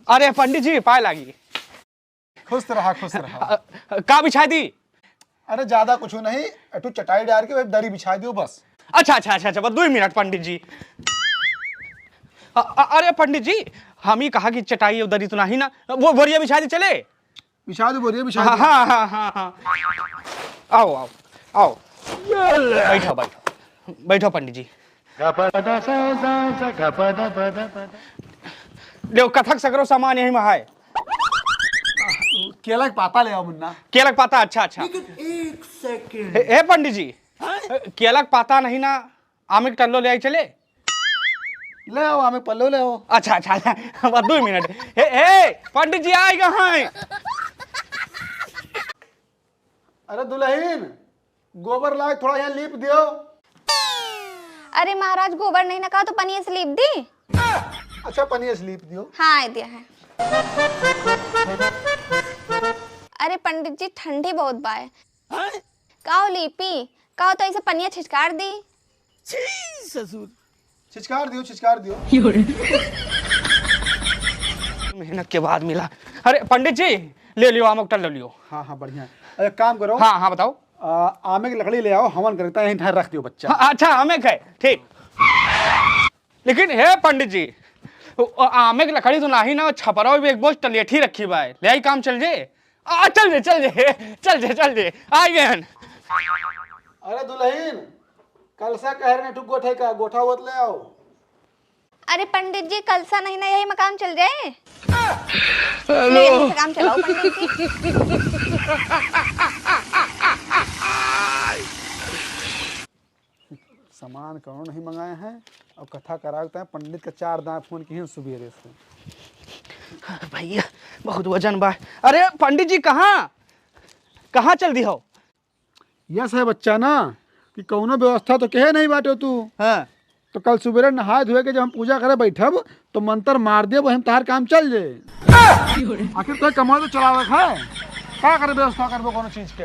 अरे पंडित जी पाए लागी। खुश रहा खुश रहा। का बिछा दी? अरे ज्यादा कुछ नहीं, एटू चटाई डाल के दरी बिछा दियो बस। अच्छा अच्छा अच्छा अच्छा, बस 2 मिनट पंडित जी। अरे पंडित जी, हम ही कहा कि चटाई और दरी तो नहीं ना, वो बोरिया बिछा दी चले? बिछा दो बोरिया बिछा हाँ दो। हाँ हाँ हाँ हाँ, आओ आओ आओ, बैठो बैठो बैठो पंडित जी। लो कथक सकरो सामान यही में है। केला के पाता ले आओ मुन्ना। केला का पाता? अच्छा अच्छा। एक सेकंड। हे पंडित जी, केला का पाता नहीं ना, आम के टल्लो ले आई चले? ले आओ आमे पल्लो ले आओ। अच्छा अच्छा, बस 2 मिनट। हे पंडित जी आए कहाँ हैं? अरे दुल्हन, गोबर लाए थोड़ा यहाँ लीप दियो। अरे महाराज गोबर नहीं ना कहा तो पनिया से लीप दी। अच्छा पनिया से लीप दियो। हाँ दिया है। अरे पंडित जी ठंडी बहुत बाय, काहो लीपी, काहो तो ऐसे पनिया छिचकार दी। ससुर छिचकार दियो छिचकार दियो। मेहनत के बाद मिला। अरे पंडित जी ले लियो आम का टल्लो लियो। हाँ हाँ बढ़िया। अरे काम करो, हाँ हाँ बताओ। आमे की लकड़ी ले आओ, हवन करता है, यहीं ठहर रख दियो बच्चा। हाँ, अच्छा हमें कहे ठीक। लेकिन हे पंडित जी, आमे की लकड़ी तो नहीं ना, छपरा भी एक बोझ टलेठी रखी बा, ले आई काम चल जे। चल जे चल जे चल जे चल जे आ गए। अरे दुल्हन, कलसा कहर ने ठुक गोठे का गोठा वत ले आओ। अरे पंडित जी कलसा नहीं ना, यही मकाम चल जाए। यही से काम चलाओ पंडित जी। सामान कौन नहीं मंगाए हैं और कथा कराते हैं। पंडित का 4 दांत फोन किए सुबेरे से। भैया बहुत वजन बा। अरे पंडित जी कहाँ कहाँ चल दी हो? यस है बच्चा ना कि कौनो व्यवस्था तो कहे नहीं बाटे तू। हाँ तो कल सुबेरे नहाए धोए के जब हम पूजा करे बैठब तो मंत्र मार दे, हम तार काम चल जाए। आखिर कोई कमाल तो चला रखा है, क्या करे व्यवस्था करबो कोनो चीज के।